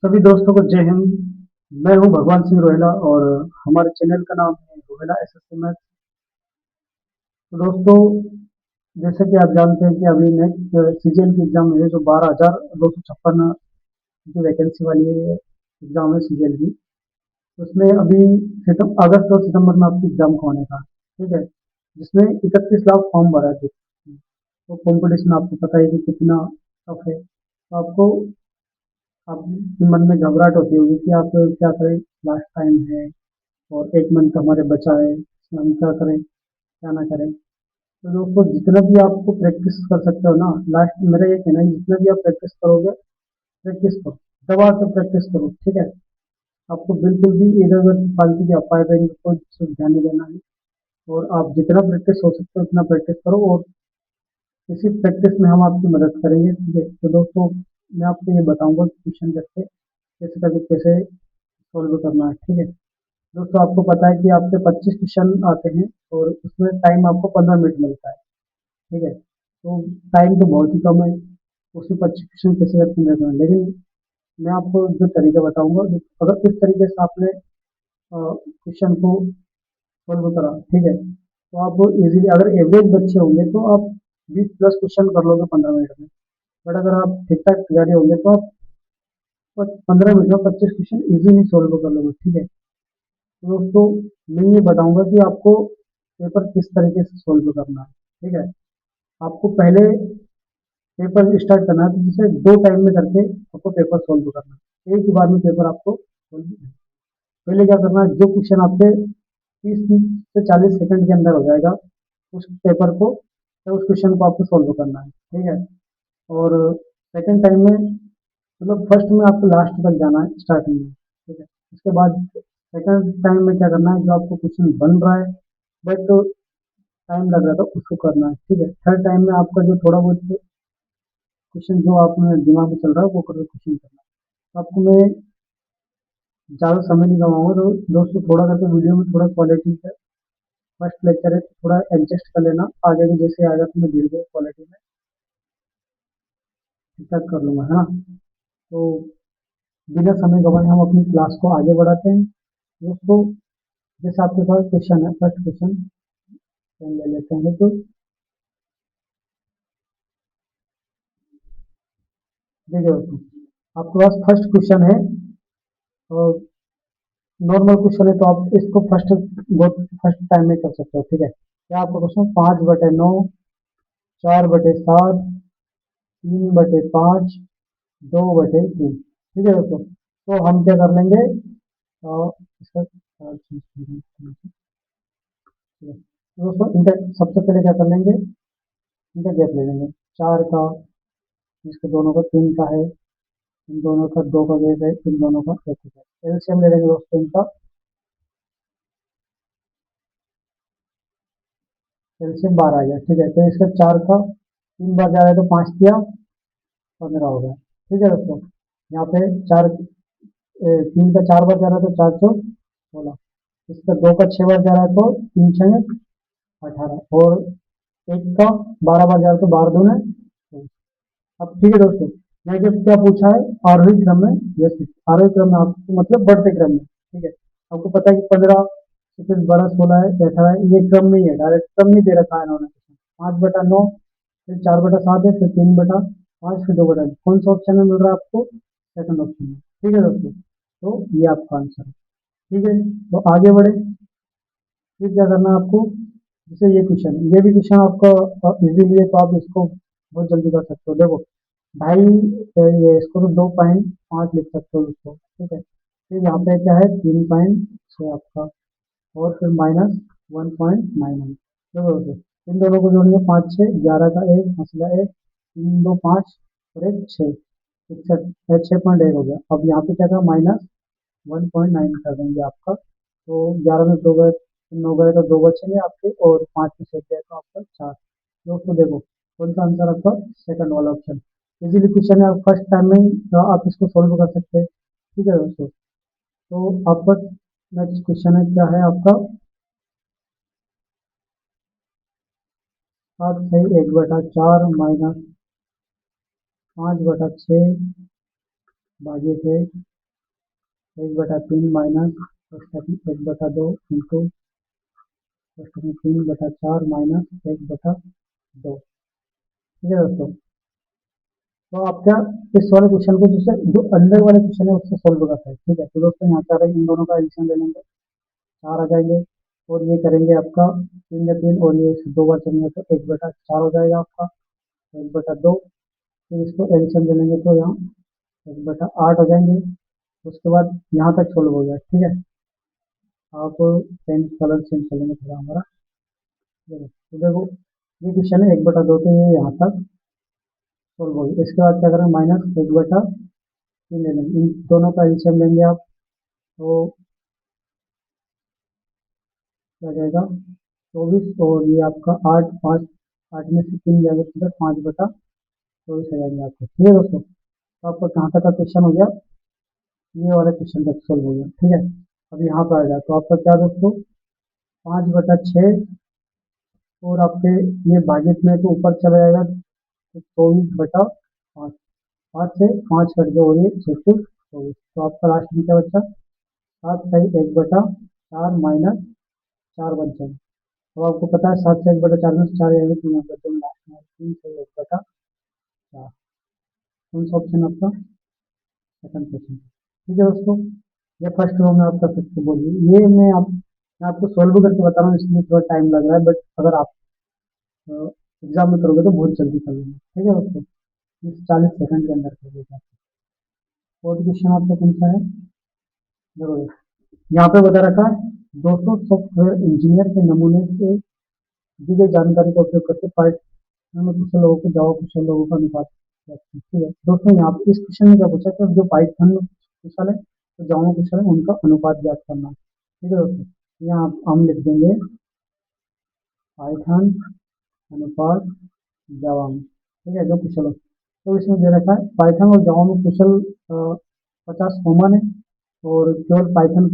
सभी दोस्तों को जय हिंद। मैं हूं भगवान सिंह रोहेला और हमारे चैनल का नाम है रोहेला एसएससी मैथ। तो दोस्तों, जैसे कि आप जानते हैं कि अभी नेक्स्ट सीजीएल की एग्जाम है जो 12,256 की वैकेंसी वाली है एग्जाम है सीजीएल की। उसमें अभी अगस्त और सितंबर में आपकी एग्जाम को होने का है, ठीक है। जिसमें 31 लाख फॉर्म भरा है। तो कंपटीशन आपको पता है कि कितना टफ है। तो आपको आपके मन में घबराहट होती होगी कि आप क्या करें, लास्ट टाइम है और 1 मंथ हमारे बचा है, इसमें हम क्या करें क्या ना करें। तो दोस्तों, जितना भी आपको प्रैक्टिस कर सकते हो ना, लास्ट मेरा ये कहना है कि जितना भी आप प्रैक्टिस करोगे, प्रैक्टिस करो, दबा के प्रैक्टिस करो, ठीक है। आपको बिल्कुल भी इधर उधर फालतू की अफवाह पे कोई सिर्फ ध्यान नहीं देना है। और आप जितना प्रैक्टिस हो सकते हो उतना प्रैक्टिस करो और इसी प्रैक्टिस में हम आपकी मदद करेंगे, ठीक है। तो दोस्तों, मैं आपको ये बताऊंगा कि क्वेश्चन कैसे कैसे करके कैसे सॉल्व करना है, ठीक है। दोस्तों, आपको पता है कि आपके 25 क्वेश्चन आते हैं और उसमें टाइम आपको 15 मिनट मिलता है, ठीक है। तो टाइम तो बहुत ही कम है, उसी 25 क्वेश्चन कैसे करके मिलते हैं। लेकिन मैं आपको जो तरीका बताऊंगा, अगर इस तरीके से आपने क्वेश्चन को सॉल्व करा, ठीक है, तो आप इजीली, अगर एवरेज बच्चे होंगे तो आप 20+ क्वेश्चन कर लोगे 15 मिनट में। बट अगर आप ठीक ठाक तैयारी होंगे तो आप 15 मिनट में 25 क्वेश्चन इजीली सॉल्व कर लोगे, ठीक है। तो दोस्तों, मैं ये बताऊंगा कि आपको पेपर किस तरीके से सॉल्व करना है, ठीक है। आपको पहले पेपर स्टार्ट करना है, तो जिसे 2 टाइम में करके आपको पेपर सॉल्व करना है, एक ही बार में पेपर आपको solve नहीं। पहले क्या करना है, जो क्वेश्चन आपके 30 से 40 सेकंड के अंदर हो जाएगा, उस पेपर को या उस क्वेश्चन को आपको सॉल्व करना है, ठीक है। और सेकंड टाइम में, मतलब फर्स्ट में आपको लास्ट तक जाना है स्टार्टिंग में, ठीक है। उसके बाद सेकंड टाइम में क्या करना है, जो आपको क्वेश्चन बन रहा है बट टाइम लग रहा था उसको करना है, ठीक है। थर्ड टाइम में आपका जो थोड़ा बहुत क्वेश्चन जो आपने दिमाग में चल रहा है वो करके क्वेश्चन करना है। तो आपको मैं ज़्यादा समय नहीं लगाऊंगा, तो दोस्तों थोड़ा करके वीडियो में थोड़ा क्वालिटी है। फर्स्ट लेक्चर है तो थोड़ा एडजस्ट कर लेना, आगे भी जैसे आएगा तो मैं धीरे धीरे क्वालिटी में ठीक ठाक कर लूंगा, है ना। तो बिना समय गवाए हम अपनी क्लास को आगे बढ़ाते हैं दोस्तों। जैसे आपके पास क्वेश्चन है, फर्स्ट क्वेश्चन ले लेते हैं। तो देखिए दोस्तों, आपके पास फर्स्ट क्वेश्चन है और नॉर्मल क्वेश्चन है, तो आप इसको फर्स्ट टाइम में कर सकते हो, ठीक है। क्या आपका क्वेश्चन 5/9, 4/7, 3/5, 2/3, ठीक है दोस्तों। तो हम क्या कर लेंगे, इसका ठीक है। तो दोस्तों, इनका सबसे पहले क्या कर लेंगे, इनका गैप ले लेंगे 4 का, इसके दोनों का 3 का है, इन दोनों का 2 का गैप है, इन दोनों का 1 का है। एलसीएम ले लेंगे दोस्तों इनका। एलसीएम 12 आ गया, ठीक है। तो इसका 4 का 3 बार जा रहा है तो 5 किया 15 हो गया, ठीक है दोस्तों। यहाँ पे 3 का 4 बार जा रहा है तो 4×4 16। इसका 2 का 6 बार जा रहा है तो 3×6 18। और 1 का 12 बार जा रहा है तो 12×2 अब ठीक है दोस्तों। मैं जब क्या पूछा है, आरोही क्रम में, यस, आरोही क्रम में आपको मतलब बढ़ते क्रम में, ठीक है। आपको पता है कि 15 से फिर बड़ा 16 है, 18 है, ये क्रम में ही है, डायरेक्ट क्रम नहीं दे रखा है इन्होंने। 5/9, फिर 4/7 है, फिर 3/5, फिर 2/2। कौन सा ऑप्शन में मिल रहा है आपको, सेकंड ऑप्शन में, ठीक है दोस्तों। तो ये आपका आंसर है, ठीक है। तो आगे बढ़े, फिर क्या करना है आपको, जैसे ये भी क्वेश्चन आपका इजीली है, तो आप इसको बहुत जल्दी कर सकते हो। देखो, ढाई, ये इसको तो 2.5 लिख सकते हो इसको, ठीक है। फिर यहाँ पे क्या है, 3.6 आपका, और फिर -1.91। देखो दोस्तों, इन दोनों को जोड़ेंगे, 5×6 11 का एक मसला एक, 3×2 5 और एक 6, 6.1 हो गया। अब यहाँ पे क्या था, -1.9 कर देंगे आपका। तो 11 में 2 गए, 9 गए तो 2 बचेंगे आपके, और 5 में 6 गए तो आपका 4। दोस्तों देखो, कौन सा आंसर आपका, सेकंड वाला ऑप्शन। इजीली क्वेश्चन है, आप फर्स्ट टाइम में ही आप इसको सॉल्व कर सकते हैं, ठीक है दोस्तों। तो आपका नेक्स्ट क्वेश्चन है, क्या है आपका, 7 सही 1/4 -5/6 भागे थे 1/3 माइनस कोष्टक में 1/2 इंटू कोष्टक में 3/4 माइनस 1/2। ठीक है दोस्तों। तो आप क्या इस वाले क्वेश्चन को जैसे जो अंदर वाले क्वेश्चन है उससे सोल्व करते हैं। ठीक है, तो दोस्तों यहाँ पे आ रहा है, इन दोनों का एडिशन ले लेंगे, 4 आ जाएंगे। और ये करेंगे आपका 3 या 3, और ये 2 बार चलेंगे तो 1/4 हो जाएगा आपका, 1/2। फिर इसको एडिशन ले लेंगे तो यहाँ 1/8 हो जाएंगे। उसके बाद यहाँ तक सोल्व हो गया। ठीक है, आप पेन कलर चेंज कर लेंगे थोड़ा हमारा। तो देखो ये क्वेश्चन है 1/2, तो ये यहाँ तक सोल्व हो गया। इसके बाद क्या करेंगे, -1/3 ले लेंगे, इन दोनों का एलसीएम लेंगे आप, तो क्या जाएगा 24, और ये आपका 8, 5, 8 में से 3 जाएगा तो 5/24 आ जाएंगे आपको। ठीक है दोस्तों, तो आपका कहाँ तक का क्वेश्चन हो गया, ये वाला क्वेश्चन तक सोल्व हो गया। ठीक है, अब यहाँ पर आ जाए तो आपका क्या दोस्तों, 5/6, और आपके ये भाजित में तो ऊपर चला जाएगा तो 24/5, 5 से 5 कट गए और ये 6 24, तो आपका लास्ट में क्या बचा, 7 सही 1/4 माइनस 4 बच जाएगा। तो आपको पता है 7 से 1/4 में से 4 जाएंगे तो यहाँ पर लास्ट में 3 सही 1/4। कौन सा ऑप्शन आपका, सेकंड क्वेश्चन। ठीक है दोस्तों, ये फर्स्ट रो में आपका फिफ्थ बोलिए, ये मैं आपको सोल्व करके बता रहा हूँ इसलिए थोड़ा टाइम लग रहा है, बट अगर आप एग्जाम में करोगे तो बहुत जल्दी कर लेंगे। ठीक है दोस्तों, 40 सेकंड के अंदर कर लेगा। फोर्थ क्वेश्चन आपका कौन सा है, देखो यहाँ पे बता रखा है, 200 सॉफ्टवेयर इंजीनियर के नमूने से दी गई जानकारी का उपयोग करके पाइथन में कुशल लोगों को जावा कुशल लोगों का अनुपात। ठीक है दोस्तों, यहाँ पे इस क्वेश्चन में क्या पूछा कि जो पाइथन में कुशल है तो जावा कुशल है उनका अनुपात ज्ञात करना। ठीक है दोस्तों, यहाँ हम लिख देंगे पाइथन अनुपात जावा में। ठीक है, जो कुशल हो, तो इसमें दे रखा है पाइथन और जावा में कुशल 50 कॉमन है, और केवल पाइथन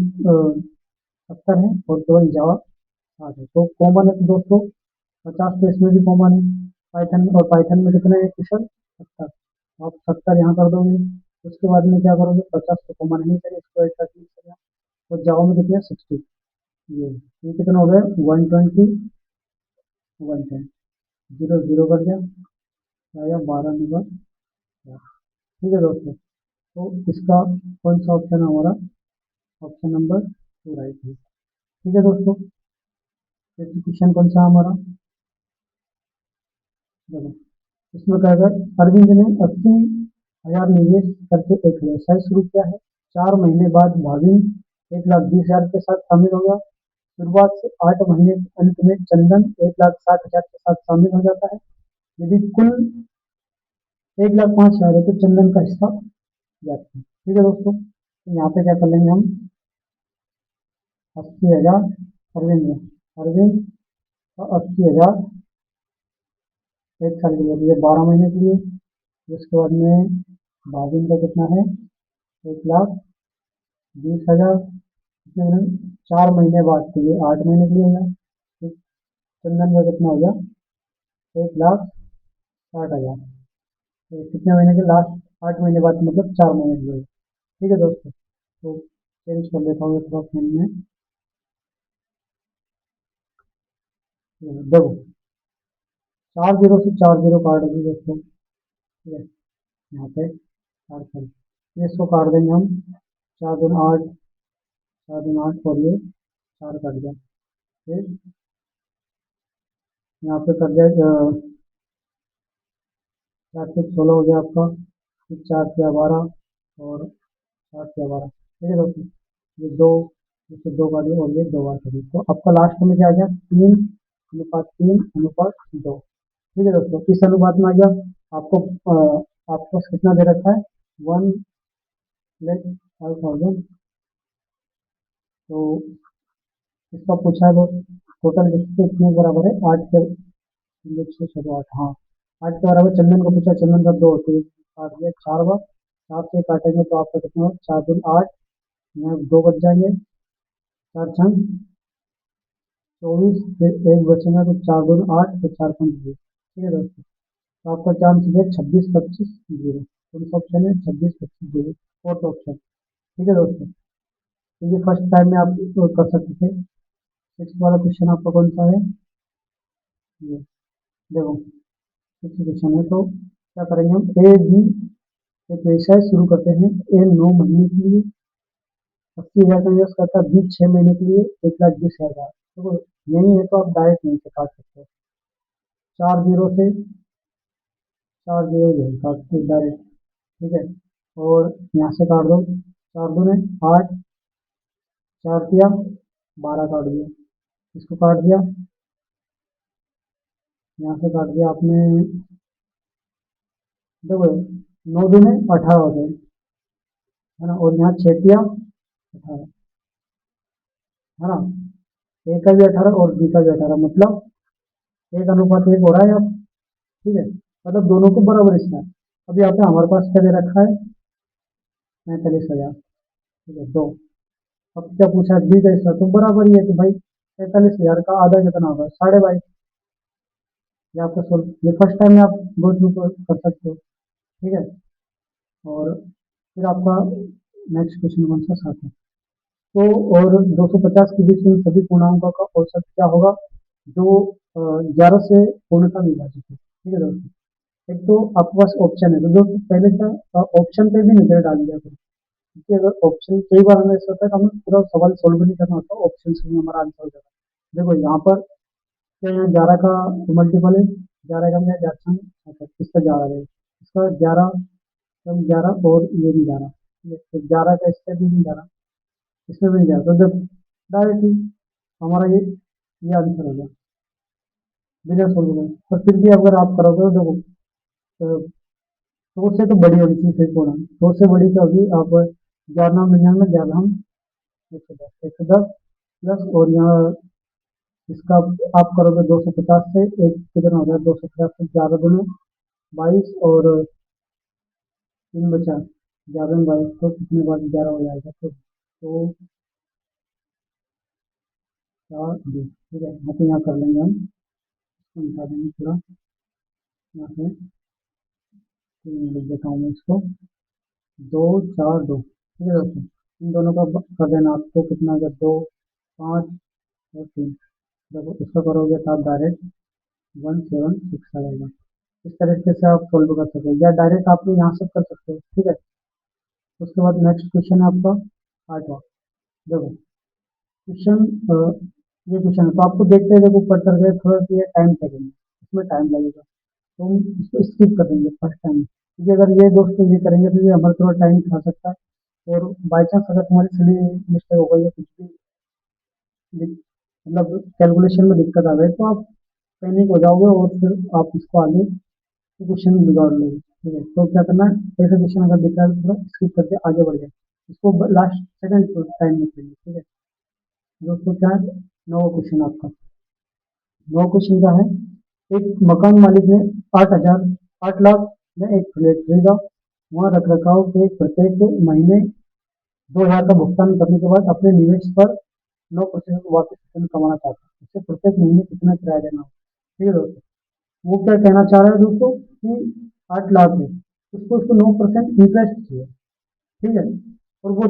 70 है, और केवल जावा 60 है। तो कॉमन है तो दोस्तों 50 तो इसमें भी कॉमन है पाइथन में, और पाइथन में कितने हैं कुशल, 70। तो आप 70 यहाँ कर दोगे, उसके बाद में क्या करोगे, 50 तो कॉमन नहीं करें, इसको एक साथ यूज करें। और जावा में कितने 60, ये कितना हो गया 120 110, 0 0 कर दिया, या 12 नंबर। ठीक है दोस्तों, तो इसका कौन सा ऑप्शन है हमारा, ऑप्शन नंबर 2 राइट है। ठीक है दोस्तों, क्वेश्चन कौन सा है हमारा, देखो इसमें क्या है, अरविंद ने 80,000 निवेश करके एक व्यवसाय शुरू किया है। 4 महीने बाद भाविन 1,20,000 के साथ शामिल हो गया। शुरुआत से 8 महीने के अंत में चंदन 1,60,000 के साथ शामिल हो जाता है। यदि कुल 1,05,000 है तो चंदन का हिस्सा ज्ञात है। ठीक है दोस्तों, तो यहाँ पे क्या कर लेंगे हम, 80,000 अरविंद का 80,000 एक साल के लिए, 12 महीने के लिए। उसके बाद में भाविन का कितना है, 1,20,000, 4 महीने बाद के लिए 8 महीने के लिए हो गया। फिर चंदन का कितना हो गया, 1,60,000, तो कितने महीने के, लास्ट 8 महीने बाद, मतलब 4 महीने के लिए। ठीक है दोस्तों, तो चेंज कर लेता हूँ थोड़ा फोन में, देखो 4 जीरो से 4 जीरो काट देंगे दोस्तों। ठीक है, यहाँ पे 4 इसको काट देंगे हम, 4 दूनी 8, 4 दूनी 8, और ये 4 कट गया। फिर यहाँ पे कर दिया 4 से 16 हो गया आपका, फिर 4 से 12, और 4 से 12। ठीक है दोस्तों, ये दो, इससे 2 काटिए और ये 2 बार करिए, तो आपका लास्ट में क्या आ गया, 3:3:2। ठीक है दोस्तों, इस अनुपात में आ गया। आपको आपको कितना दे रखा है, 1,05,000, तो इसका पूछा है दोस्त, टोटल कितने के बराबर है, 8 के, 6 6 हाँ 8 के बराबर। चंदन को पूछा, चंदन का 2, तो काट दिया 4 बार, 7 से काटेंगे तो आपका कितना होगा, 4 दूनी 8, यहाँ 2 बच जाएंगे, 4 छंग 24, फिर एक बचेगा तो 4 दूनी 8, फिर 4 5 0। ठीक है दोस्तों, तो आपका क्या आंसर है, 26 25 0। कौन सा ऑप्शन है, 26 25 0, फोर्थ ऑप्शन। ठीक है दोस्तों, तो ये फर्स्ट टाइम में आप इसको कर सकते थे। सिक्स वाला क्वेश्चन आपका कौन सा है? ये देखो, सिक्स क्वेश्चन है, तो क्या करेंगे हम? ए बी एक व्यवसाय शुरू करते हैं। ए 9 महीने के लिए 80,000 का इन्वेस्ट करता है, बी 6 महीने के लिए 1,20,000। देखो यही है, तो आप डायरेक्ट नहीं से काट सकते हो। 4 जीरो से 4 जीरो जो है काट के डायरेक्ट, ठीक है। और यहाँ से काट दो, 4 दूने 8, 4 तिया 12 काट दिया, इसको काट दिया, यहाँ से काट दिया आपने। देखो 9 दूने 18 हो गए, है ना, और यहाँ 6 तिया 18, है ना। ए का भी 18 और बी का भी 18, मतलब 1:1 हो रहा है अब, ठीक है। मतलब दोनों को बराबर हिस्सा है। अब यहाँ पे हमारे पास क्या दे रखा है? 45,000, ठीक है, दो। अब क्या पूछा है? बी का हिस्सा तो बराबर ही है, तो भाई 45,000 का आधा कितना होगा? 22.5। ये आपका सोल्व, ये फर्स्ट टाइम में आप गो थ्रू कर सकते हो, ठीक है। और फिर आपका नेक्स्ट क्वेश्चन कौन सा? 7 है। तो और 250 के बीच में सभी पूर्णांकों का औसत क्या होगा जो 11 से पूर्णतः विभाजित है, ठीक है दोस्तों। एक तो आपके पास ऑप्शन है, तो दोस्तों पहले क्या ऑप्शन पे भी नजर डाल दिया करो, क्योंकि अगर ऑप्शन, कई बार हमें ऐसा होता है कि हमें पूरा सवाल सोल्व नहीं करना होता, ऑप्शन से ही हमारा आंसर हो जाता है। देखो यहाँ पर क्या, यहाँ 11 का मल्टीपल है, 11 का मैं 11, इसका 11 है, इसका 11 कम 11 और ये भी 11, ठीक है, तो 11 का इससे भी नहीं 11, इसमें भी नहीं 11, तो जब डायरेक्टली हमारा ये आंसर हो गया बिना सोल्व करें। पर फिर भी अगर आप करोगे तो देखो, सौ से तो बड़ी होगी चीज, सही बोला, 100 से बड़ी तो अभी आप 11, 99, 11 हम 110, 110 प्लस, और यहाँ इसका आप करोगे 250 से, एक कितना हो गया? 250 से 11 दूने 22, और 3 बचा, 11 में 22, तो कितने बाद 11 हो जाएगा? तो 4 2, ठीक है। यहाँ पे यहाँ कर लेंगे हम, इसको निकाल देंगे थोड़ा यहाँ से, लिख देता हूँ मैं इसको, 2 4 2, ठीक है दोस्तों। इन दोनों का कर देना आपको, कितना हो गया? 2 5 और 3। देखो इसका करोगे तो आप डायरेक्ट 176 आ जाएगा। इस तरीके से आप सोल्व कर सकते हो, या डायरेक्ट आप यहाँ से कर सकते हो, ठीक है। उसके बाद नेक्स्ट क्वेश्चन है आपका 8वां। देखो क्वेश्चन, ये क्वेश्चन है, तो आपको देखते हैं, देखो पढ़ते रहे थोड़ा सा, ये टाइम टेकिंग, इसमें टाइम लगेगा, तो हम इसको स्किप कर देंगे फर्स्ट टाइम, क्योंकि अगर ये दोस्तों ये करेंगे तो ये हमारा थोड़ा टाइम खा सकता है। और बाई चांस अगर तुम्हारी सिली मिस्टेक हो गई या कुछ भी मतलब कैलकुलेशन में दिक्कत आ गई, तो आप पैनिक हो जाओगे और फिर आप इसको आगे क्वेश्चन बिगाड़ लोगे, ठीक है। तो क्या करना है, ऐसे क्वेश्चन अगर दिख रहा है तो थोड़ा स्किप करके आगे बढ़ जाए, इसको लास्ट सेकंड टाइम में करिए, ठीक है दोस्तों। क्या है? नौ क्वेश्चन आपका, नौ क्वेश्चन का है। एक मकान मालिक ने 8 लाख में एक फ्लैट खरीदा, वहाँ रख रखाव के प्रत्येक महीने 2,000 का भुगतान करने के बाद अपने निवेश पर 9% वापस रिटर्न कमाना चाहता है, इससे प्रत्येक महीने कितना किराया देना होगा, ठीक है दोस्तों। वो क्या कहना चाह रहा है दोस्तों कि 8 लाख है, उसको उसको 9% इंटरेस्ट चाहिए, ठीक है। और वो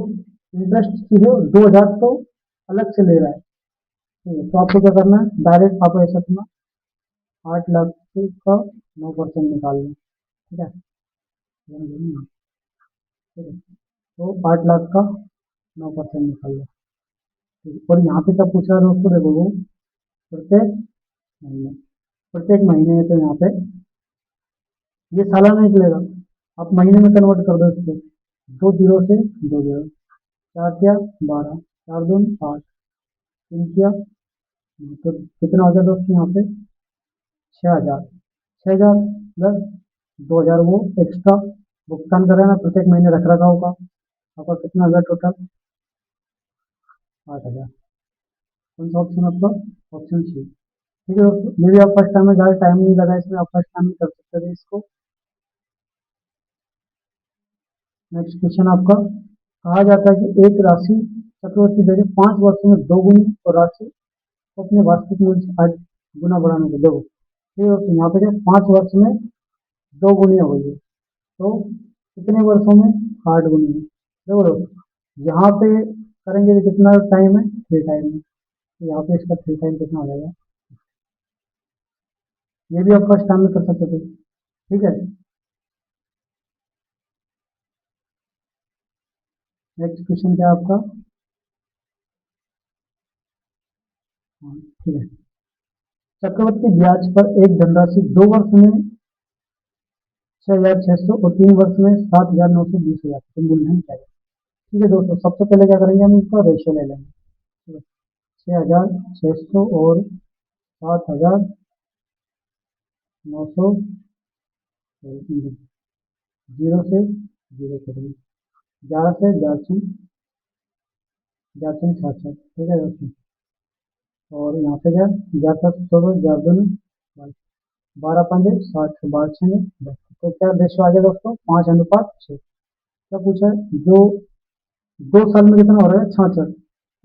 इंटरेस्ट चाहिए 2,000 तो अलग से ले रहा है, ठीक है। तो आपको क्या करना है, डायरेक्ट आपको ऐसा करना, 8 लाख का 9% निकाल लो, ठीक है, ठीक है। तो 8 लाख का 9% निकाल लो, ठीक है। और यहाँ पे क्या पूछ रहा है दोस्तों? देखो वो प्रत्येक महीने, प्रत्येक महीने है, तो यहाँ पे ये सालाना निकलेगा, आप महीने में कन्वर्ट कर दो इसको, 2 जीरो से 2 जीरो, 4 तिया 12, 4 दून 8, 3 तिया, तो कितना हो गया दोस्तों यहाँ पे? 6,000, 6,000 प्लस 2,000 वो एक्स्ट्रा भुगतान कर रहे हैं ना प्रत्येक महीने रख रखाव का, आपका कितना हो गया टोटल? 8,000। कौन सा ऑप्शन आपका? ऑप्शन सी, ठीक है दोस्तों। ये भी आप फर्स्ट टाइम में, ज़्यादा टाइम नहीं लगा इसमें, आप फर्स्ट टाइम में कर सकते थे इसको। नेक्स्ट क्वेश्चन आपका, कहा जाता है कि एक राशि चक्रवृद्धि दर 5 वर्षों में दोगुनी और राशि को अपने वास्तविक मूल्य से 8 गुना बढ़ाने को, देखो ठीक है दोस्तों। यहाँ पे क्या 5 वर्ष में 2 गुनी हो गई है, तो कितने वर्षों में? 8 गुनी है। देखो दोस्तों यहाँ पे करेंगे तो कितना टाइम है, 3 टाइम में। तो यहाँ पे इसका 3 टाइम कितना हो जाएगा, ये भी आप फर्स्ट टाइम में कर सकते थे। ठीक है, नेक्स्ट क्वेश्चन क्या है आपका। हाँ, ठीक है। चक्रवृद्धि ब्याज पर एक धनराशि 2 वर्ष में 6,600 और 3 वर्ष में 7,920 हो जाती है, मूलधन क्या है। ठीक है दोस्तों, सबसे पहले क्या करेंगे, हम इसका रेशियो ले लेंगे। ठीक है, 6,600 और 7,900, जीरो से जीरो करेंगे, 11 से 82 ठीक है दोस्तों। और यहाँ पे क्या, 11 ग्यारह दोनों 12 पंजे 60, 12 6 10। तो क्या रेशियो आ गया दोस्तों, 5:6। क्या पूछा है, जो 2 साल में कितना हो रहा है, 66।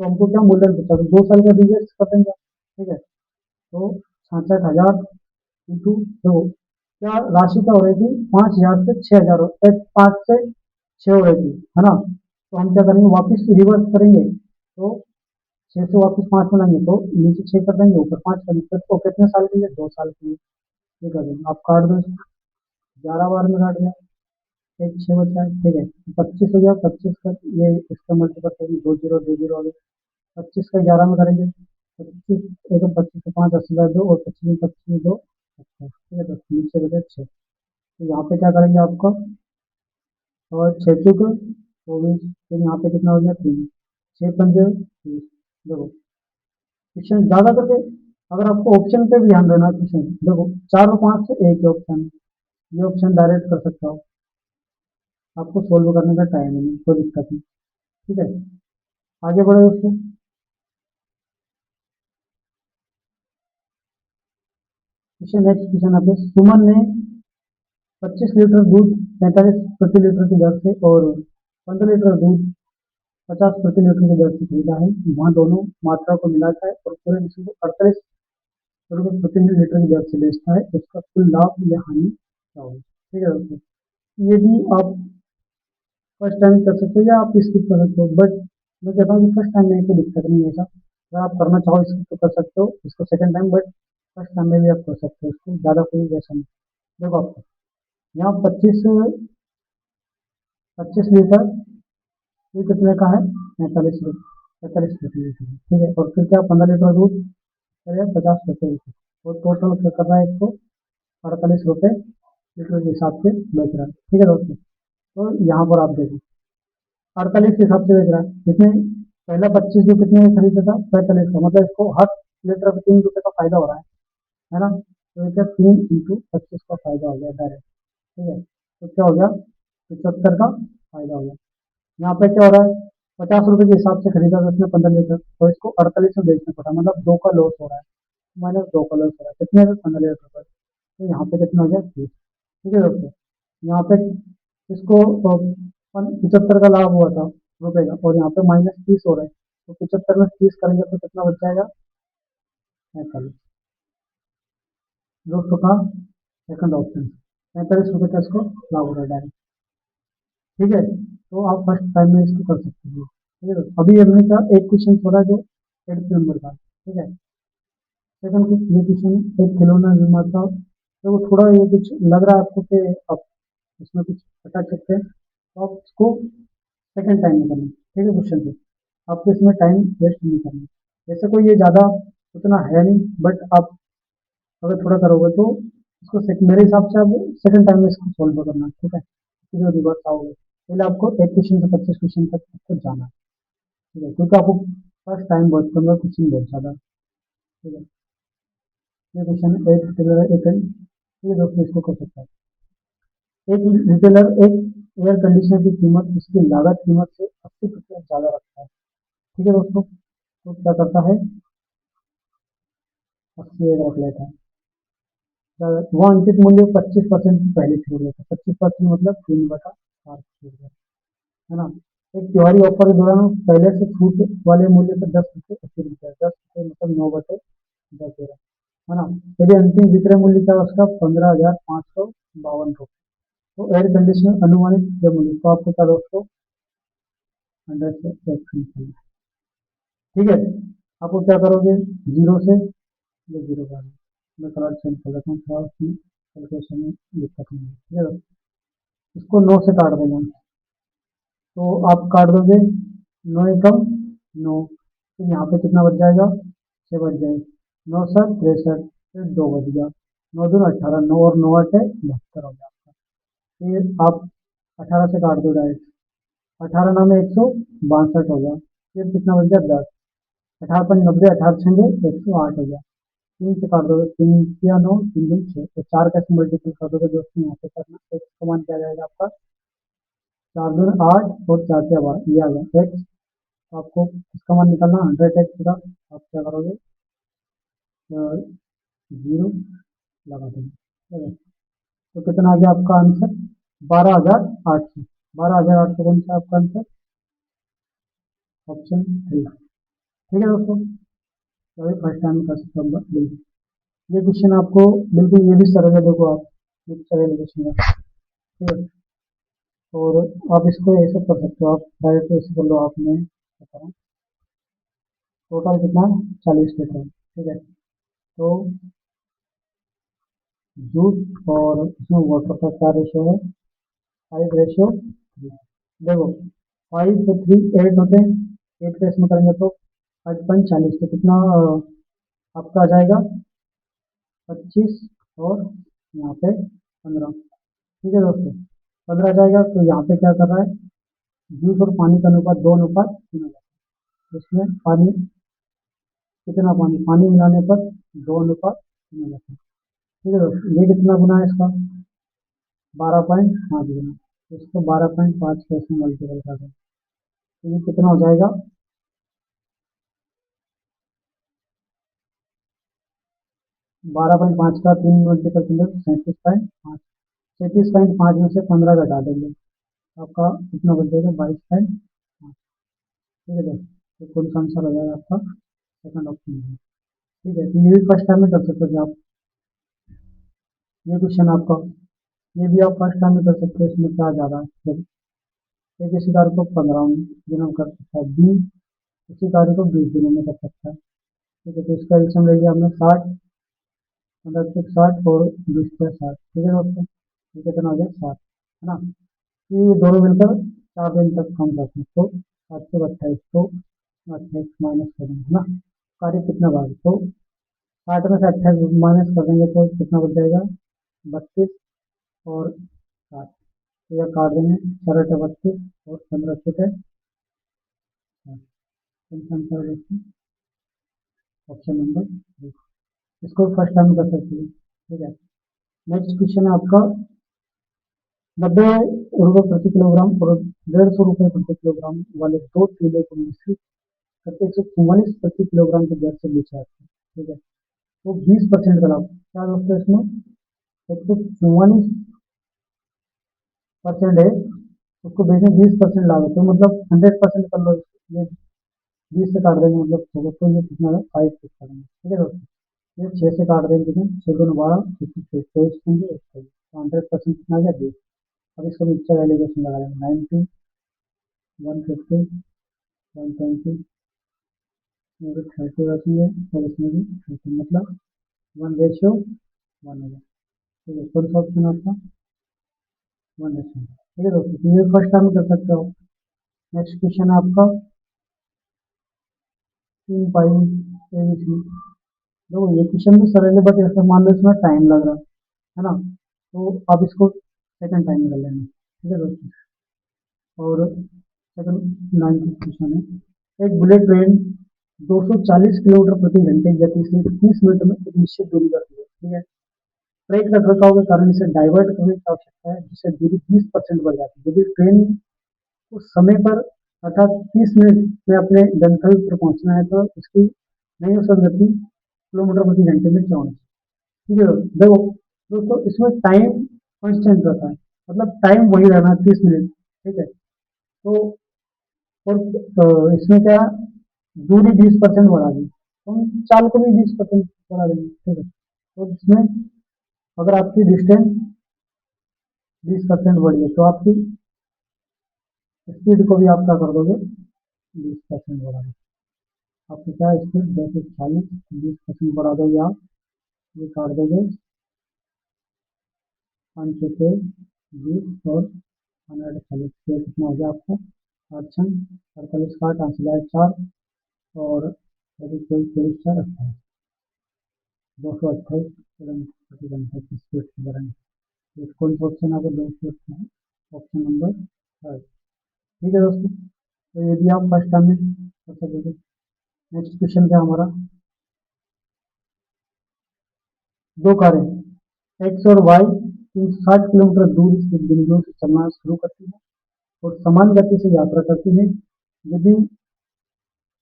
तो हमको क्या मूल्य पूछा, तो 2 साल का डिजिट कर देंगे। ठीक है, तो 66,000 इंटू 2, क्या राशि क्या हो रही थी, 5,000 से 6,000, 5 से 6 हो रही थी, है ना। तो हम क्या करेंगे, वापस रिवर्स करेंगे। तो 6 से वापस 5 बनाएंगे, तो नीचे 6 कर देंगे, ऊपर 5 करेंगे, तो कितने साल के लिए, 2 साल के लिए। ये कर देंगे, आप काट दो इसको, 11 बार में काट दिया, एक 6 बचा है। ठीक है, 25 हो गया, 25 का ये इसका मल्टीपल करेंगे, 2 0 2 0 हो गया। 25 का 11 में करेंगे, 25 एक 25 से 5 80 2, और 25 में 25 में 2 अच्छा। ठीक है, तो नीचे बचे 6। तो यहाँ पे क्या करेंगे आपका, और 6 चौक 24, फिर यहाँ पे कितना हो गया, 3, 6 पंजे 30। देखो क्वेश्चन ज्यादा करके, अगर आपको ऑप्शन पे भी ध्यान देना है, क्वेश्चन देखो 4 और 5 से एक ही ऑप्शन है, ये ऑप्शन डायरेक्ट कर सकते हो, आपको सोल्व करने का टाइम नहीं, कोई दिक्कत नहीं। ठीक है, आगे बढ़े दोस्तों। क्वेश्चन नेक्स्ट क्वेश्चन आपको, सुमन ने 25 लीटर दूध 45 प्रति लीटर की दर से और 15 लीटर दूध 50 प्रति लीटर की दर से खरीदा है। वहाँ दोनों मात्रा को मिलाता है और पूरे विश्व को 48 रुपये प्रति लीटर की दर से बेचता है, उसका कुल लाभ या हानि क्या होगा। ठीक है दोस्तों, ये भी आप फर्स्ट टाइम कर सकते हो या आप स्किप कर सकते हो, बट मैं कहता हूँ कि फर्स्ट टाइम में कोई दिक्कत नहीं है ऐसा। अगर आप करना चाहो स्किप तो कर सकते हो इसको second time, but first time में भी आप कर सकते हो इसको, ज़्यादा कोई वैसा नहीं। देखो आपको यहाँ 25 लीटर, ये कितने का है, 45 रुपये, 45 प्रति लीटर। ठीक है, और फिर क्या 15 लीटर दूध है 50 प्रति लीटर, और टोटल क्या कर रहा है इसको, 48 रुपये लीटर के हिसाब से बेच रहा है। ठीक है दोस्तों, तो यहाँ पर आप देखो 48 के हिसाब से बेच रहा है, जिसमें पहला 25 जो कितने में खरीदा था, 45 का, मतलब इसको हर लीटर पे 3 रुपये का फायदा हो रहा है ना। तो ये क्या 3 × 25 का फायदा हो गया डायरेक्ट। ठीक है, तो क्या हो गया, 75 का फायदा हो गया। यहाँ पे क्या हो रहा है, 50 रुपये के हिसाब से खरीदा था इसने 15 लीटर, तो इसको 48 में बेचना पड़ा, मतलब 2 का लॉस हो रहा है, -2 का लॉस हो रहा है, कितने में, 15 लीटर पर। तो यहाँ पे कितना हो गया, 30। ठीक है दोस्तों, यहाँ पे इसको 75 का लाभ हुआ था रुपए का, और यहाँ पे -30 हो रहा है, तो 75 में 30 करेंगे तो कितना बच जाएगा, 45। दोस्तों का सेकंड ऑप्शन, 45 रुपये का इसको लाभ हो रहा है डायरेक्ट। ठीक है, तो आप फर्स्ट टाइम में इसको कर सकते हो। ठीक है, तो अभी हमने का एक क्वेश्चन छोड़ा जो 8th नंबर का। ठीक है, सेकंड कुछ ये क्वेश्चन, एक खिलौना निर्माता, तो थोड़ा ये कुछ लग रहा है आपको कि आप इसमें कुछ अटक सकते हैं, तो आप इसको सेकंड टाइम में करना। ठीक है, क्वेश्चन पे आपको इसमें टाइम वेस्ट नहीं करना। वैसे कोई ये ज़्यादा उतना है नहीं, बट आप अगर थोड़ा करोगे तो इसको मेरे हिसाब से आप सेकंड टाइम में इसको सॉल्व करना। ठीक है, जो रिवर्स आओगे, पहले आपको एक क्वेश्चन से 25 क्वेश्चन तक आपको जाना है। ठीक है, क्योंकि आपको फर्स्ट टाइम बहुत 15 क्वेश्चन बहुत ज़्यादा। ठीक है, ये क्वेश्चन एक रिटेलर एक, ठीक है दोस्तों, इसको कर सकता है। एक रिटेलर एक एयर कंडीशनर की कीमत उसकी लागत कीमत से 80% ज़्यादा रखता है। ठीक है दोस्तों, तो क्या करता है, 80 रख लेता है, वो अंकित मूल्य 25% पहले छोड़ देता है, 25% मतलब 3/4 छोड़ देता है ना। एक त्योहारी ऑफर के दौरान पहले से छूट वाले मूल्य पर 10 रुपये 80 रुपये, 10 रुपये मतलब 9/10 दे रहा है ना। यदि अंतिम विक्रय मूल्य क्या है उसका, 15,552 रुपये। तो एयर कंडीशनर अनुमानित विक्रय मूल्य, तो आपको क्या दोस्तों 100 से 1 निकालना है। ठीक है, आपको क्या करोगे, जीरो से ये जीरो का मैं कलर चेंज कर देता हूँ थोड़ा, उसमें कैलकुलेशन में दिक्कत नहीं है। ठीक है, इसको 9 से काट देना, तो आप काट दोगे, 9 एकम 9, फिर यहाँ पे कितना बच जाएगा, 6 बच जाए, 9 7 63, फिर 2 बच गया, 9 दूनी 18, 9 और 9 8 72 हो गया आपका। फिर आप 18 से काट दो डायरेक्ट, 18 9 में 162 हो गया, फिर कितना बच गया 10, 18 5 90, 18 छंगे 108 हो गया, 3 से काट दोगे, 3 या 9 3 दूनी 6, तो 4 कैसे मल्टीपल कर दोगे दोस्तों, यहाँ पे करना, एक्स का मान क्या जाएगा आपका, 4 दूनी 8 और 4 से 12, ये आ गया एक्स। तो आपको इसका मान निकालना 100 एक्स का, आप क्या करोगे, जीरो लगा देंगे। ठीक है, तो कितना आ गया आपका आंसर, 12,800, 12,800 कौन सा आपका आंसर, ऑप्शन 3। ठीक है दोस्तों, तो अभी फर्स्ट टाइम कर सकते हैं बिल्कुल। ये क्वेश्चन आपको बिल्कुल ये भी सरल है, देखो आप, ये भी सरल क्वेश्चन है। ठीक है, और आप इसको ऐसे कर सकते हो, आप डायरेक्ट ऐसे कर लो, आपने टोटल कितना है, 40 लीटर। ठीक है, तो जूस और इसमें वाटर का क्या रेशियो है, 5:3। देखो 5 तो 3 8 होते हैं, 8 का इसमें करेंगे तो 8.40, तो कितना आपका आ जाएगा, 25 और यहाँ पे 15। ठीक है दोस्तों, 15 आ जाएगा, तो यहाँ पे क्या कर रहा है, जूस और पानी का अनुपात 2:3 हो जाता है, इसमें पानी, कितना पानी, पानी मिलाने पर 2:3 हो जाता है। ठीक है दोस्तों, ये कितना गुना है इसका, 12.5 गुना, तो इसको 12.5 के इसमें मल्टीपल कर दें, तो ये कितना हो जाएगा, 12.5 का 3 मल्टीपल करेंगे तो 37.5, 37.5 में से 15 घटा देंगे, आपका कितना बच जाएगा, 22.5। ठीक है दोस्तों, तो कौन सा आंसर हो जाएगा आपका, सेकंड ऑप्शन है। ठीक है, तो ये भी फर्स्ट टाइम में कर सकते थे आप, ये क्वेश्चन आपका, ये भी आप फर्स्ट टाइम में कर सकते हो, इसमें क्या ज़्यादा है। एक इसी कार्य को 15 दिनों में कर सकता है, बी इसी कार्य को 20 दिनों में कर सकता है। ठीक है, तो इसका एल्सियम ले लिया हमने 60, मतलब 60 और 20 60। ठीक है दोस्तों, ये कितना हो गया 60, है ना, ये दोनों मिलकर 4 दिन तक काम करते हैं, तो 7 से 28, तो 28 माइनस करेंगे, है ना, कार्य कितना भाग, तो 60 में से 28 माइनस कर देंगे तो कितना बच जाएगा, 32 और 60, तो यह काट देंगे, 4 8 32 और 15 6 आंसर देखिए, ऑप्शन नंबर बी। इसको फर्स्ट टाइम कर सकते हैं। ठीक है, नेक्स्ट क्वेश्चन है आपका, 90 रुपये प्रति किलोग्राम और 150 रुपये प्रति किलोग्राम वाले दो तेलों को मिश्रित करके 144 प्रति किलोग्राम की दर से बेचा जाता है। ठीक है, तो 20% का लाभ क्या दोस्तों, इसमें 144% है, उसको बेचने 20% लाभ है, तो मतलब 100% कर लो, ये 20 से काट देंगे, मतलब तो ये कितना है, 5 से काटेंगे। ठीक है दोस्तों, ये 6 से काट देंगे, कितने 6 दूनी 12, 23 होंगे, तो 100% कितना आ गया 20। अब इसको मिक्सचर एलिगेशन लगा लेंगे, 90 150 120, इसमें भी 30 बचेंगे और इसमें भी 30, मतलब 1:1 होगा। ठीक है, कौन सा ऑप्शन आपका, 1:1। ठीक है दोस्तों, तो ये फर्स्ट टाइम कर सकते हो। नेक्स्ट क्वेश्चन है आपका, 3 पाई ABC। देखो ये क्वेश्चन भी सरल है, बट ऐसा मान लो इसमें टाइम लग रहा है ना, तो आप इसको सेकंड टाइम में कर लेना। ठीक है दोस्तों, और सेकंड 9th क्वेश्चन है, एक बुलेट ट्रेन 240 किलोमीटर प्रति घंटे की गति से 30 मिनट में एक निश्चित दूरी करती है। ठीक है, ट्रैक रखरखाव के कारण इसे डाइवर्ट करने की आवश्यकता है, जिससे दूरी 20% बढ़ जाती है। यदि ट्रेन को समय पर अर्थात 30 मिनट में अपने गंतव्य पर पहुंचना है, तो उसकी नई औसत गति किलोमीटर प्रति घंटे में क्या होनी चाहिए। ठीक है देखो दोस्तों, इसमें टाइम कांस्टेंट रहता है, मतलब टाइम वही रहना है 30 मिनट। ठीक है, तो और तो इसमें क्या, दूरी 20% बढ़ा दी, तो हम चाल को भी 20% बढ़ा देंगे। ठीक है, तो इसमें अगर आपकी डिस्टेंस 20% बढ़ी है, तो आपकी स्पीड को भी आप क्या कर दोगे, 20% बढ़ा देंगे। आपकी क्या है स्पीड 240, 20% बढ़ा दोगे आप, ये काट दोगे 5 से 20 और 140, ये कितना हो गया आपका 8 48 का 8 और 24 24 4 28, 228 स्पीड से बढ़ाएंगे। कौन सा ऑप्शन आपको 200 है? Option number third. ठीक है दोस्तों, तो ये भी आप फर्स्ट टाइम में कर सकोगे। नेक्स्ट क्वेश्चन क्या हमारा, दो कारें एक्स और वाई 60 किलोमीटर दूर स्थित बिंदुओं से चलना शुरू करती है और समान गति से यात्रा करती है। यदि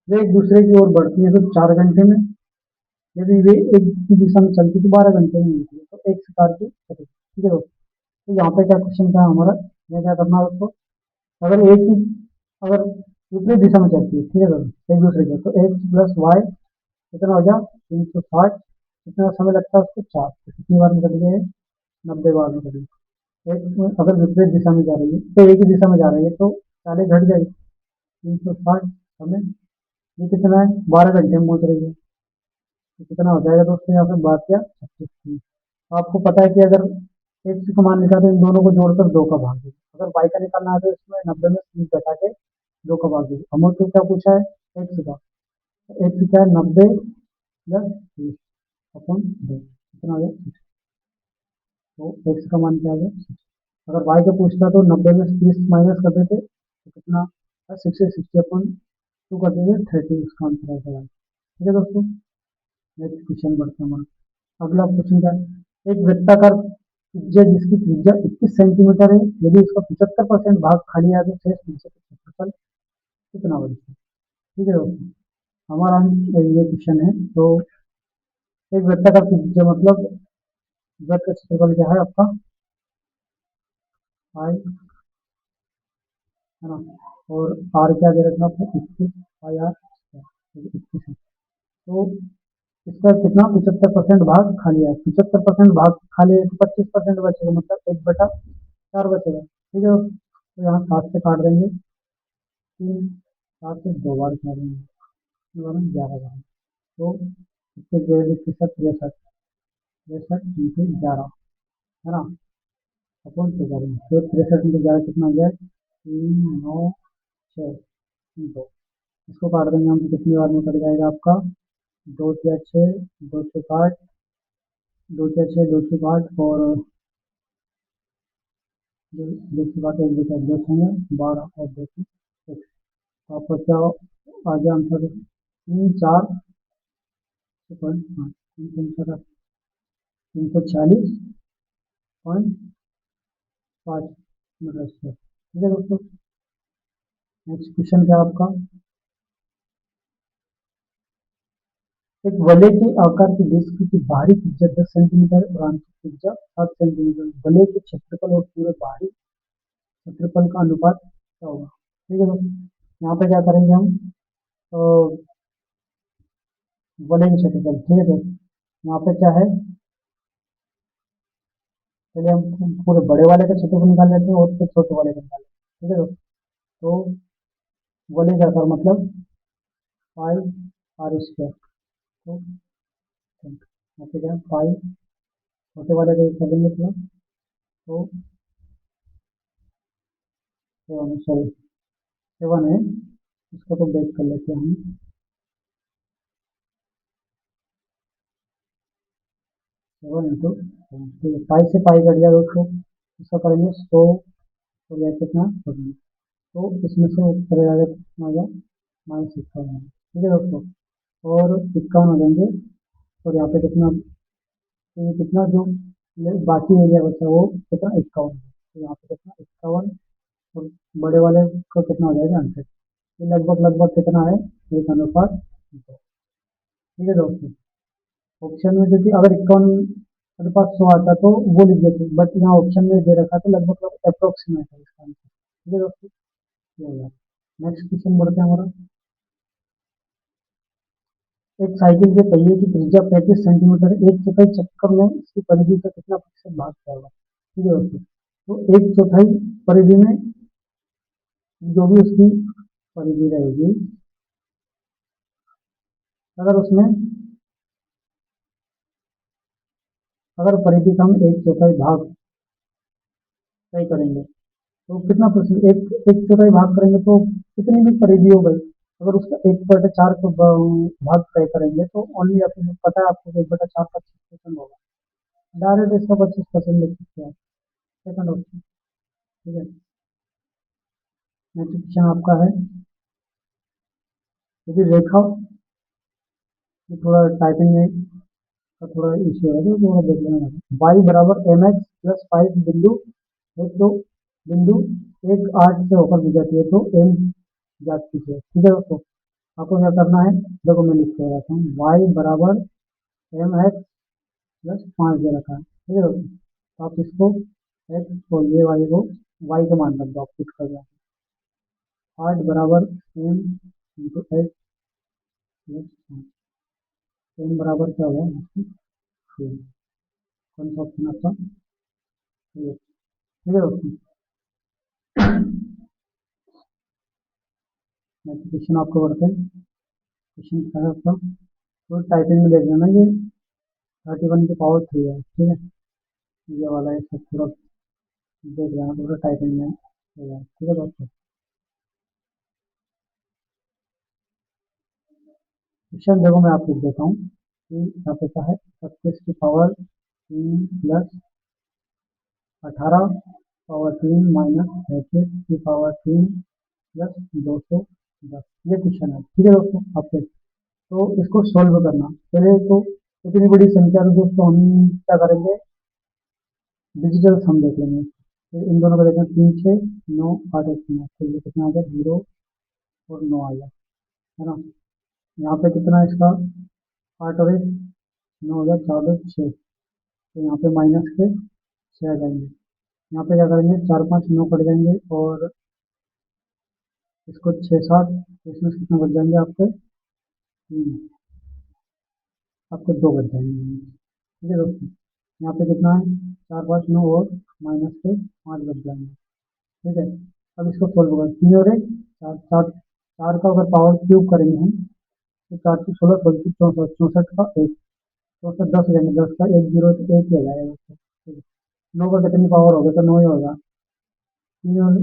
वे एक दूसरे की ओर बढ़ती है तो 4 घंटे में, यदि वे एक ही दिशा में चलती तो 12 घंटे में मिलती है। तो एक कार की गति। ठीक है दोस्तों, तो यहाँ पे क्या क्वेश्चन क्या है हमारा, यह क्या करना है दोस्तों, अगर एक ही, अगर विपरीत दिशा में चलती है, ठीक है दोस्तों, एक दूसरे के, तो एक्स प्लस वाई कितना हो गया 360, कितना समय लगता है उसको 4, तो कितनी बार में कट गए, 90 बार में कट गए। एक अगर विपरीत दिशा में जा रही है तो एक ही दिशा में जा रही है तो 40 घट जाएगी, 360 समय, ये कितना है 12 घंटे में पहुंच रही है, तो कितना हो जाएगा दोस्तों यहाँ पे बात किया 36। आपको पता है कि अगर एक्स का मान लिखा तो इन दोनों को जोड़कर 2 का भाग दीजिए, अगर वाई का निकालना है तो इसमें 90 में 30 घटा के 2 का भाग दीजिए। हमें तो क्या पूछा है एक्स का, एक्स क्या है 90 प्लस 30 अपॉन 2, कितना हो गया, तो एक्स का मान क्या आ गया। अगर वाई का पूछता तो 90 में 30 माइनस कर देते तो कितना 60 अपॉन 2 कर देते 30, उसका आंसर आ जाएगा। ठीक है दोस्तों, नेक्स्ट क्वेश्चन बढ़ते हैं हमारा। अगला क्वेश्चन क्या है, एक वृत्ताकार त्रिज्या जिसकी त्रिज्या 21 सेंटीमीटर है, यदि उसका 75% भाग खाली है तो शेष त्रिज्या का क्षेत्रफल कितना बचेगा। ठीक है दोस्तों, हमारा ये क्वेश्चन है। तो एक वृत्ताकार त्रिज्या मतलब वृत्त का क्षेत्रफल क्या है आपका आई, है ना, और आर क्या दे रखा आपको 21 आई आर 21 है। तो इसका कितना 75% भाग खाली है, 75% भाग खाली है तो 25% बचेगा, मतलब 1/4 बचेगा। ठीक है, तो यहाँ 7 से काट देंगे, 7 से 2 बार काट देंगे, 11 बार, तो इससे जो है 63 63 इंटू 11, है ना, अपॉन 2 करेंगे, तो 63 इंटू 11 कितना हो गया 396 दो, इसको काट देंगे हम तो कितनी बार में कट जाएगा आपका 2 6 2 से 8, 2 6 2 से 8 और 2 से 8 एक बचा 2 6 12 और 2 से 1, तो आपका क्या आ गया आंसर 3 4 5 346.5 मीटर स्क्वायर। ठीक है दोस्तों, नेक्स्ट क्वेश्चन क्या आपका, एक वलय के आकार की डिस्क की बाहरी त्रिज्या 10 सेंटीमीटर और आंतरिक त्रिज्या 7 सेंटीमीटर, वलय के क्षेत्रफल और पूरे बाहरी क्षेत्रफल का अनुपात क्या होगा। ठीक है दोस्तों, यहाँ पे क्या करेंगे हम, तो वलय के क्षेत्रफल, ठीक है दोस्तों, यहाँ पे क्या है, पहले हम पूरे बड़े वाले का क्षेत्रफल निकाल लेते हैं और फिर छोटे वाले का निकाल लेते हैं। ठीक है दोस्तों, तो वलय का आकार मतलब पाई आर स्क्वायर, तो यहाँ पे क्या पाई छोटे वाले का करेंगे तो 7 सॉरी 7 है, इसको तो ब्रेक कर लेते हैं हम, सेवन इंटू, ठीक है, पाई से पाई कट गया दोस्तों, इसका करेंगे 100 और यह कितना 7, तो इसमें से ऊपर आ गया कितना आ गया -51। ठीक है दोस्तों, और 51 हो जाएंगे, और यहाँ पे कितना, तो ये कितना जो बाकी एरिया बचा वो कितना 51 है, तो यहाँ पे कितना 51, और बड़े वाले का कितना हो जाएगा आंसर, ये लगभग लगभग कितना है 1:2। ठीक है दोस्तों, ऑप्शन में क्योंकि अगर 51:100 आता तो वो लिख देते, बट यहाँ ऑप्शन में दे रखा तो लगभग लगभग अप्रोक्सीमेट है इसका आंसर। ठीक है दोस्तों, ये हो गया। नेक्स्ट क्वेश्चन बढ़ते हैं हमारा, एक साइकिल के पहिए की त्रिज्या 35 सेंटीमीटर, एक चौथाई चक्कर में इसकी परिधि का कितना प्रतिशत भाग जाएगा। ठीक है दोस्तों, तो एक चौथाई परिधि में जो भी उसकी परिधि रहेगी, अगर उसमें अगर परिधि का हम एक चौथाई भाग तय करेंगे तो कितना परसेंट, एक एक चौथाई भाग करेंगे तो कितनी भी परिधि हो गई, अगर उसका 1/4 को भाग तय करेंगे तो ओनली आपको पता है, आपको 1/4 25% होगा। डायरेक्ट इसका 25% लिख सकते हैं। Second option. ठीक है। नेक्स्ट क्वेश्चन आपका है, यदि रेखा, ये थोड़ा टाइपिंग में का थोड़ा इश्यू है तो थोड़ा देख लेना। वाई बराबर एम एक्स प्लस 5 बिंदु एक, तो बिंदु एक 8 से होकर गुजरती है तो एम ज्ञात कीजिए। ठीक है दोस्तों, आपको क्या करना है, देखो मैं लिख के रखा हूँ, वाई बराबर एम एक्स प्लस 5 दे रखा है। ठीक है दोस्तों, तो आप इसको एक्स को, ये वाई को वाई का मान रख दो, आप फिट कर दो। 8 बराबर m into x plus 5, m बराबर क्या होगा, कौन सा ऑप्शन आपका, ये। ठीक है दोस्तों, नेक्स्ट क्वेश्चन आपको करते हैं। क्वेश्चन क्या है आपका, तो टाइपिंग में देख लेना, ये 31 की पावर 3 है। ठीक है, ये वाला है, सब थोड़ा देख लेना, थोड़ा टाइपिंग में हो जाए। ठीक है दोस्तों, क्वेश्चन देखो मैं आपको देता हूँ कि यहाँ पे क्या है, 25 की पावर 3 प्लस 18 पावर 3 माइनस 35 की पावर 3 प्लस 210, ये क्वेश्चन है। ठीक है दोस्तों, आपके तो इसको सोल्व करना, पहले तो इतनी बड़ी संख्या में दोस्तों हम क्या करेंगे, डिजिटल सम देख लेंगे। फिर इन दोनों को देखें, 3 6 9 8 1 9, तो ये कितना आ गया, 0 और 9 आ गया, है ना। यहाँ पे कितना है इसका, 8 और 1 9 हो गया, 4 और 6, तो यहाँ पे माइनस के 6 आ जाएंगे। यहाँ पे क्या करेंगे, 4 5 9 कट जाएंगे और इसको 6 7, इसमें से कितना बच जाएंगे आपके, 3, आपको 2 बच जाएंगे। ठीक है दोस्तों, यहाँ पे कितना है, 4 5 9 और माइनस के 5 बच जाएंगे। ठीक है, अब इसको सोल्व करें, 3 और 1 4 4, 4 का अगर पावर क्यूब करेंगे हम तो 4 की 16 16 की 64, 64 का 1, 64 10 हो जाएंगे, 10 का 1 0 तो 1 ही हो जाएगा दोस्तों। ठीक है, 9 का कितनी पावर होगा, तो 9 ही होगा। 3 और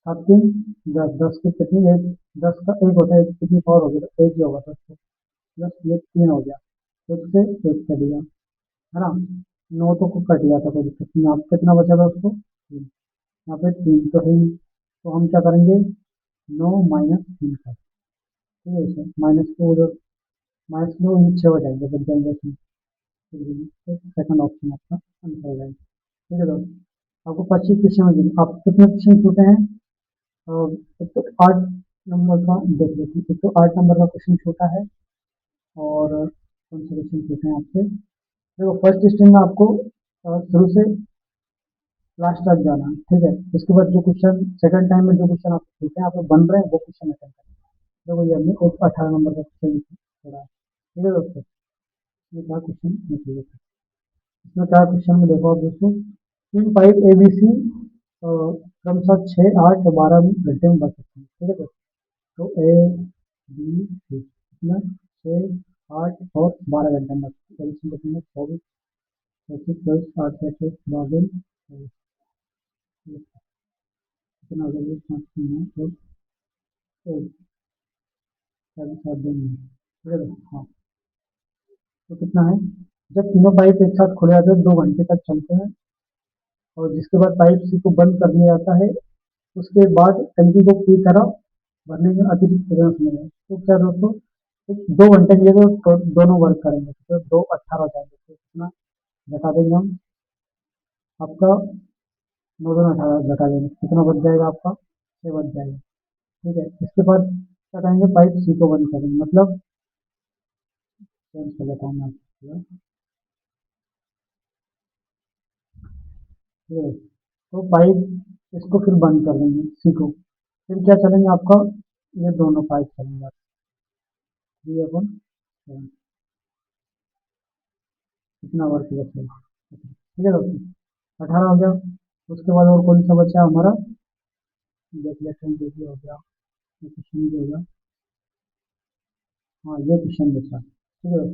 7 3 10, 10 की कितनी, एक 10 का 1 होता है, एक कितनी पावर होगी, तो 1 ही होगा दोस्तों। प्लस ये 3 हो गया, एक से एक कट गया, है ना। 9 तो कट गया था, कोई दिक्कत नहीं। आप कितना बचा था उसको, 3, यहाँ पे 3 तो है ही, तो हम क्या करेंगे, 9 माइनस 3 का। ठीक है, सर माइनस को उधर, माइनस में 6 हो जाएंगे, बच जाएंगे इसमें। तो सेकंड ऑप्शन आपका आंसर हो जाएगा। ठीक है दोस्तों, आपको 25 क्वेश्चन में आप कितने क्वेश्चन छूटे हैं, एक तो 8 नंबर का देख लेते हैं, एक तो 8 नंबर का क्वेश्चन छूटा है, और कौन से क्वेश्चन छूटे हैं आपसे, देखो फर्स्ट स्ट्रीम में आपको शुरू से लास्ट तक जाना है। ठीक है, उसके बाद जो क्वेश्चन सेकंड टाइम में जो क्वेश्चन आप छूटे हैं, आप बन रहे हैं वो क्वेश्चन अटेंड करें। देखो ये हमने एक 18 नंबर का क्वेश्चन छोड़ा है। ठीक है दोस्तों, ये क्या क्वेश्चन निकलेगा, इसमें क्या क्वेश्चन में देखो आप दोस्तों, तीन पाइप एबीसी क्रमशः 6 8 12 घंटे में बच सकते हैं। ठीक है तो ए बी सी कितना, 6 8 और 12 घंटे में एडिशन कितने, 24 25 24 8 25 22 कितना हो गया, 5 3 और 1 7 7 दिन में। ठीक है हाँ, तो कितना है, जब तीनों पाइप एक साथ खुले जाते हैं 2 घंटे तक चलते हैं, और जिसके बाद पाइप सी को बंद कर दिया जाता है, उसके बाद टंकी को पूरी तरह भरने में अतिरिक्त प्रयास मिले, तो क्या दोस्तों, 2 घंटे के लिए तो दोनों वर्क करेंगे, तो 2 18 हो जाएंगे, तो कितना घटा देंगे हम, आपका 9 2 18 घटा देंगे, कितना बच जाएगा आपका, 6 बच जाएगा। ठीक है, इसके बाद क्या करेंगे, पाइप सी को बंद करेंगे, मतलब चेंज कर लेता हूँ मैं आपको। ठीक है, तो पाइप इसको फिर बंद कर देंगे सी को, फिर क्या चलेंगे आपका, ये दोनों पाइप चलेंगे, 3/7, कितना वर्क बचेगा। ठीक है दोस्तों, 18 हो गया, उसके बाद और कौन सा बचा हमारा, देख लेते हैं, देखिए हो गया, ये क्वेश्चन भी हो गया, हाँ ये क्वेश्चन बचा। ठीक है।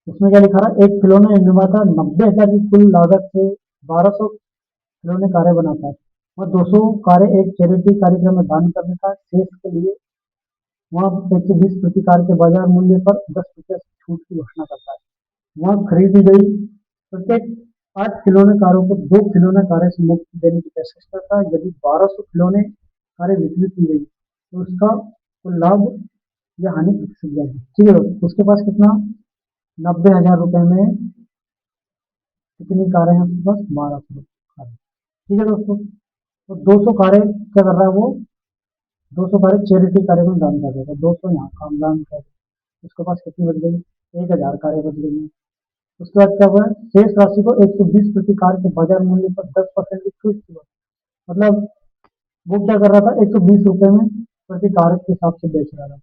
इसमें क्या लिखा रहा है, एक खिलौना निर्माता 90,000 की कुल लागत से 1200 खिलौने कारें बनाता है। वह 200 कारें एक चैरिटी कार्यक्रम में दान करने का शेष के लिए वह 120 प्रति कार के बाजार मूल्य पर 10% छूट की घोषणा करता है। वह खरीदी गई प्रत्येक 8 खिलौने कारों को 2 खिलौने कारें से मुफ्त देने की पेशकश करता है। यदि 1200 खिलौने कारें वितरित की गई तो उसका कुल लाभ या हानि प्रतिशत जाएगी। ठीक है, उसके पास कितना, 90,000 रुपए में कितनी कारें हैं उसके पास, 1200 कारें। ठीक है दोस्तों, तो 200 कारें क्या कर रहा है वो, 200 कारें चैरिटी कार्य में दान कर देगा, 200 यहाँ काम दान कर, उसके पास कितनी बच गई, 1,000 कारें बच गई। उसके बाद क्या हुआ है, शेष राशि को 120 प्रति कार के बाजार मूल्य पर 10% की छूट की, मतलब वो क्या कर रहा था, 120 रुपए में प्रति कार के हिसाब से बेच रहा था।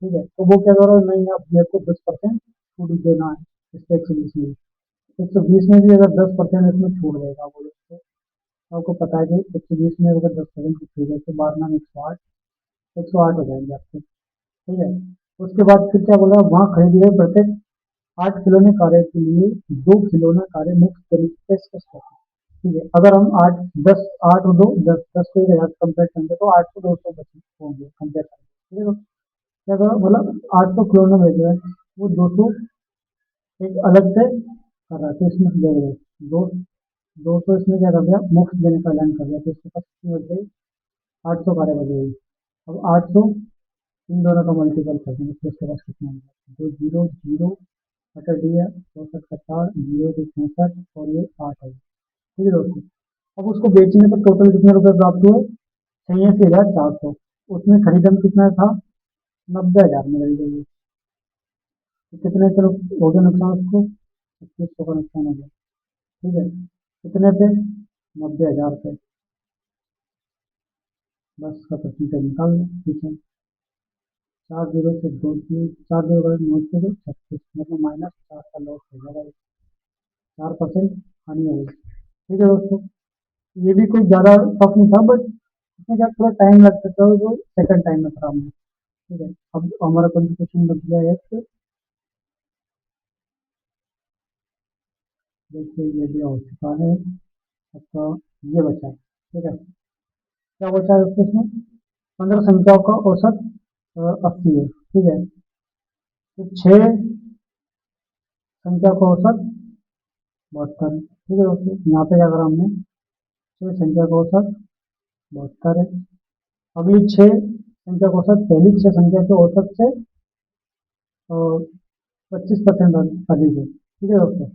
ठीक है, तो वो क्या कर रहा है, नहीं अब मेरे को 10% छूट देना है इससे 120 में, 120 में भी अगर 10% इसमें छूट देगा बोले तो आपको पता है कि 120 में अगर 10% की छूट है तो 12 में 108, 108 हो जाएंगे आपके। ठीक है, उसके बाद फिर क्या बोला, वहाँ खरीदी गई प्रत्येक 8 खिलौने कारें के लिए 2 खिलौना कारें मुफ्त तरीके से पेश करते हैं। ठीक है, अगर हम 8 10 8 और 2 10 10 को 1,000 कंपेयर करेंगे तो 800 200 बचे होंगे कंपेयर करेंगे। ठीक है, तो क्या करो, मतलब 800 खिलौने भेज रहे हैं, वो 200 एक अलग से कर रहा है, तो इसमें से दे रहे दो 200 इसमें क्या कर दिया, मुफ्त देने का ऐलान कर दिया, तो इसके पास कितनी बच गई, 800 कारें बच गई। अब 800 इन दोनों का मल्टीपल कर देंगे तो इसके पास कितना होगा, दो जीरो जीरो हटा दिया, 64 का 4 जीरो से 64 और ये 8 है। ठीक है दोस्तों, अब उसको बेचने पर टोटल कितने रुपए प्राप्त हुए, 86,400। उसमें खरीदम कितना था, 90,000 में खरीदी गई। तो कितने चलो हो गया नुकसान उसको, 2500 का नुकसान हो गया। ठीक है, कितने पे, 90,000 पे, बस का परसेंटेज निकाल लो पीछे, 4 जीरो से 4 जीरो का 9 से 36, मतलब -4 का लॉस हो जाएगा, 4% हानि हो गई। ठीक है दोस्तों, ये भी कोई ज़्यादा टफ नहीं था, बट इसमें क्या थोड़ा टाइम लग सकता है, जो सेकंड टाइम में खराब नहीं। ठीक है, अब हमारा कंप्यूटेशन बच गया है एक, देखिए ये भी हो चुका है आपका, ये बचा है। ठीक है, क्या बचा है उसके इसमें, 15 संख्याओं का औसत 80 है। ठीक है, तो 6 संख्या का औसत 72 है। ठीक है दोस्तों, यहाँ पे क्या करा हमने, 6 संख्या का औसत 72 है। अगली 6 संख्या का औसत पहली 6 संख्या के औसत से 25% अधिक है। ठीक है दोस्तों,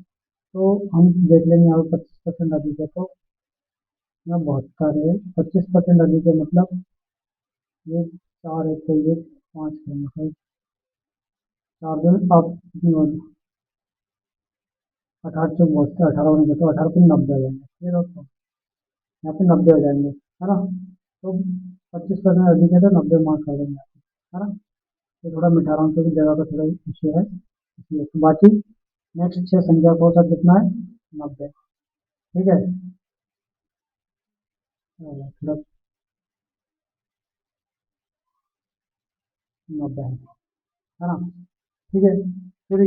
तो हम देख लेंगे यहाँ पे 25% अधिक है, तो यहाँ 72 है, 25% अधिक है, मतलब ये 4 है तो ये 5 है, मतलब 4 दिन आप कितनी होगी, 18 से बचते 18 होने के, तो 18 से 90 हो जाएंगे। ठीक है दोस्तों, यहाँ पे 90 हो जाएंगे, है ना, तो 25% अधिक है तो 90 मार्क कर देंगे, है ना। ये थोड़ा मिठा रहा हूँ क्योंकि जगह का थोड़ा इश्यू है इसलिए, तो बाकी नेक्स्ट 6 संख्या का औसत कितना है, 90। ठीक है, थोड़ा 90 है ना। ठीक है, फिर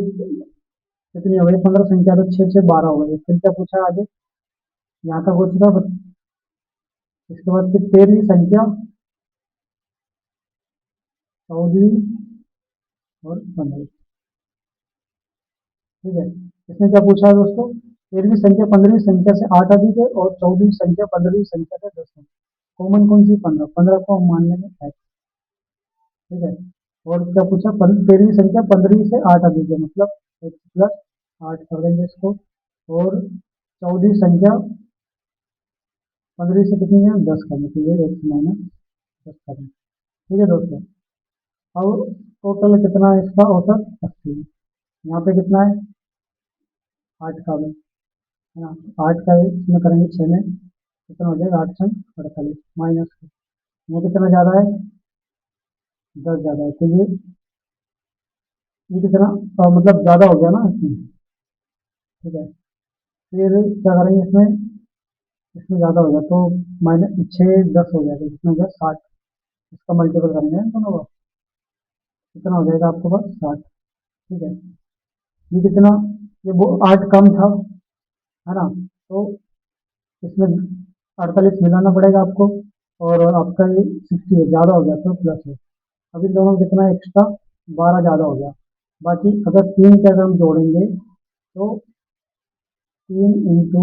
कितनी हो गई, 15 संख्या, तो 6 6 12 हो गई। फिर क्या पूछा है आगे, यहाँ तक हो चुका, इसके बाद फिर 13वीं संख्या, 14वीं और 15वीं। ठीक है, इसमें क्या पूछा है दोस्तों, 13वीं संख्या 15वीं संख्या से 8 अधिक है और 14वीं संख्या 15वीं संख्या से 10 है। कॉमन कौन सी, 15, 15 को हम मान लेंगे x। ठीक है, और क्या पूछा, 13वीं संख्या 15वीं से 8 अधिक है, मतलब x प्लस 8 कर देंगे इसको, और 14वीं संख्या 15वीं से कितनी है, 10 करनी चाहिए, x माइनस 10 करना। ठीक है दोस्तों, अब टोटल कितना है इसका औसत, 80। यहाँ पे कितना है, 8 का भी, है ना, 8 का इसमें करेंगे 6 में, कितना हो जाएगा, 8 छः 48 माइनस, ये कितना ज़्यादा है, 10 ज़्यादा है, तो ये कितना मतलब ज़्यादा हो गया ना इसमें। ठीक है, फिर क्या करेंगे इसमें, इसमें ज़्यादा हो गया तो माइनस 6 10 हो गया, तो कितना हो गया, 60। इसका मल्टीपल करेंगे ना दोनों का, कितना हो जाएगा आपके पास, 60। ठीक है, ये कितना, ये वो 8 कम था, है ना, तो इसमें 48 मिलाना पड़ेगा आपको, और आपका ये 60 है, ज़्यादा हो गया तो प्लस है। अब इन दोनों में कितना एक्स्ट्रा, 12 ज़्यादा हो गया। बाकी अगर 3 के अगर हम जोड़ेंगे तो 3 इंटू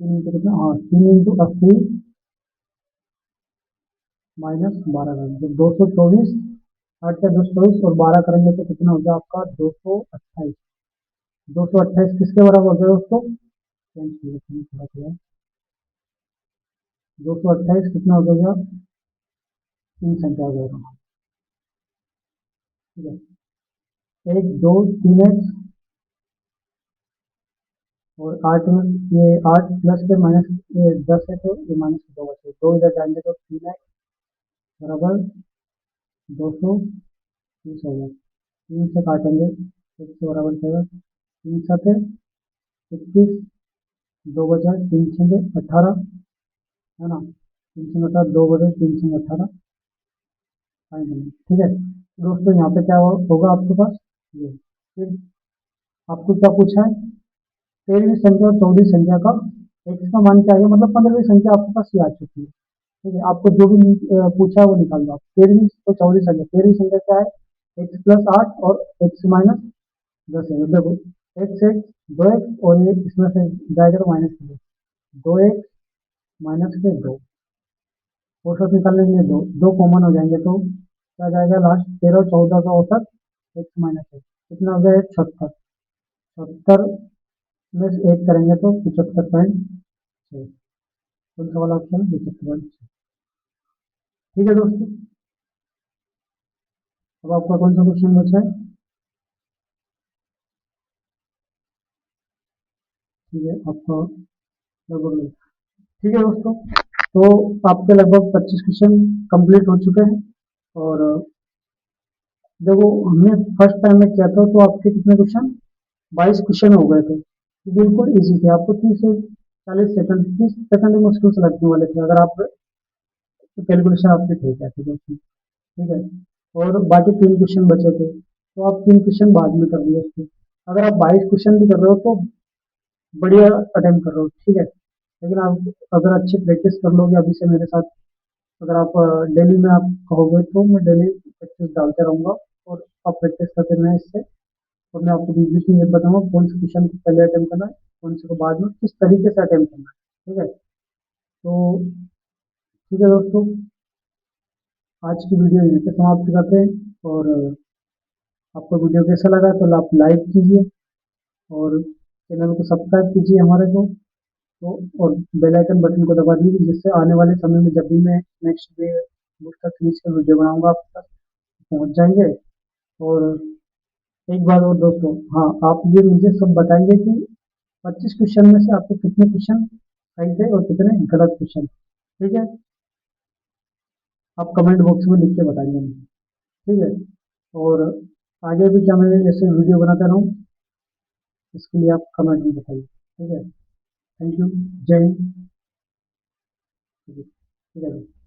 कितना, हाँ 3 इंटू 80 -12 करेंगे, 224, 8 का 224 और 12 करेंगे तो कितना हो गया आपका 228। 228 किसके बराबर हो गया दोस्तों, 228 कितना हो गया, तीन संख्या हो गया, ठीक है, 1 2 3 एक्स, और 8 में ये 8 प्लस के माइनस, ये 10 है तो ये -2 बचे, 2 इधर जाएंगे तो 3x बराबर 230 हो गया। 3 से काटेंगे, एक से बराबर जाएगा, 3 7 21, 2 बचा, 3 6 18, है ना, 3 6 18, 2 बचे, 3 6 18, फाइनल, ठीक है दोस्तों। यहाँ पे क्या होगा आपके पास, ये फिर आपको क्या पूछा है, 13वीं संख्या और 14वीं संख्या का एक्स का मान क्या है, मतलब 15वीं संख्या आपके पास ये आ चुकी है, ठीक है, आपको जो भी पूछा है वो निकाल लो आप। 13वीं तो 14वीं संख्या, 13वीं संख्या क्या है, x+8 और x-10 है, देखो x 2x और ये इसमें से जाएगा तो माइनस के 2x -2, औसत निकालने के लिए दो दो कॉमन हो जाएंगे तो क्या जाएगा, लास्ट 13 और 14 का औसत x-1 कितना हो गया, 76, 76 में से 1 करेंगे तो 75.6, कौन सा वाला ऑप्शन है, 75.6, ठीक है दोस्तों। अब आपका कौन सा क्वेश्चन बचा है, ठीक है आपका लगभग, ठीक है दोस्तों, तो आपके लगभग 25 क्वेश्चन कंप्लीट हो चुके हैं। और देखो हमने फर्स्ट टाइम में किया था तो आपके कितने क्वेश्चन, 22 क्वेश्चन हो गए थे, बिल्कुल इजी थे, आपको 30 से 40 सेकंड, 30 सेकंड ही मुश्किल से लगने वाले थे अगर आप कैलकुलेशन आपके ठीक है, ठीक है, और बाकी 3 क्वेश्चन बचे थे तो आप 3 क्वेश्चन बाद में कर लिए उसके। अगर आप 22 क्वेश्चन भी कर रहे हो तो बढ़िया अटेम्प्ट कर रहे हो, ठीक है, लेकिन आप अगर अच्छी प्रैक्टिस कर लोगे अभी से मेरे साथ, अगर आप डेली में आप कहोगे तो मैं डेली प्रैक्टिस डालते रहूंगा, और आप प्रैक्टिस करते रहें इससे, और मैं आपको बीच बीच में ये बताऊंगा कौन से क्वेश्चन को पहले अटेम्प्ट करना है, कौन से को बाद में, किस तरीके से अटेम्प्ट करना है, ठीक है, तो ठीक है दोस्तों, आज की वीडियो यहीं पे समाप्त करते हैं, और आपको वीडियो कैसा लगा तो आप लाइक कीजिए, और चैनल को सब्सक्राइब कीजिए हमारे को, तो और बेल आइकन बटन को दबा दीजिए, जिससे आने वाले समय में जब भी मैं नेक्स्ट डे बूस्टर सीरीज का वीडियो बनाऊंगा आप तक पहुंच जाएंगे। और एक बात और दोस्तों, हाँ आप ये मुझे सब बताएंगे कि 25 क्वेश्चन में से आपके कितने क्वेश्चन सही थे और कितने गलत क्वेश्चन, ठीक है, आप कमेंट बॉक्स में लिख के बताएंगे मुझे, ठीक है, और आगे भी क्या मैं ऐसे वीडियो बनाता रहूँ, इसके लिए आप कमेंट में बताइए, ठीक है, थैंक यू, जय हिंद, ठीक है, ठीक है।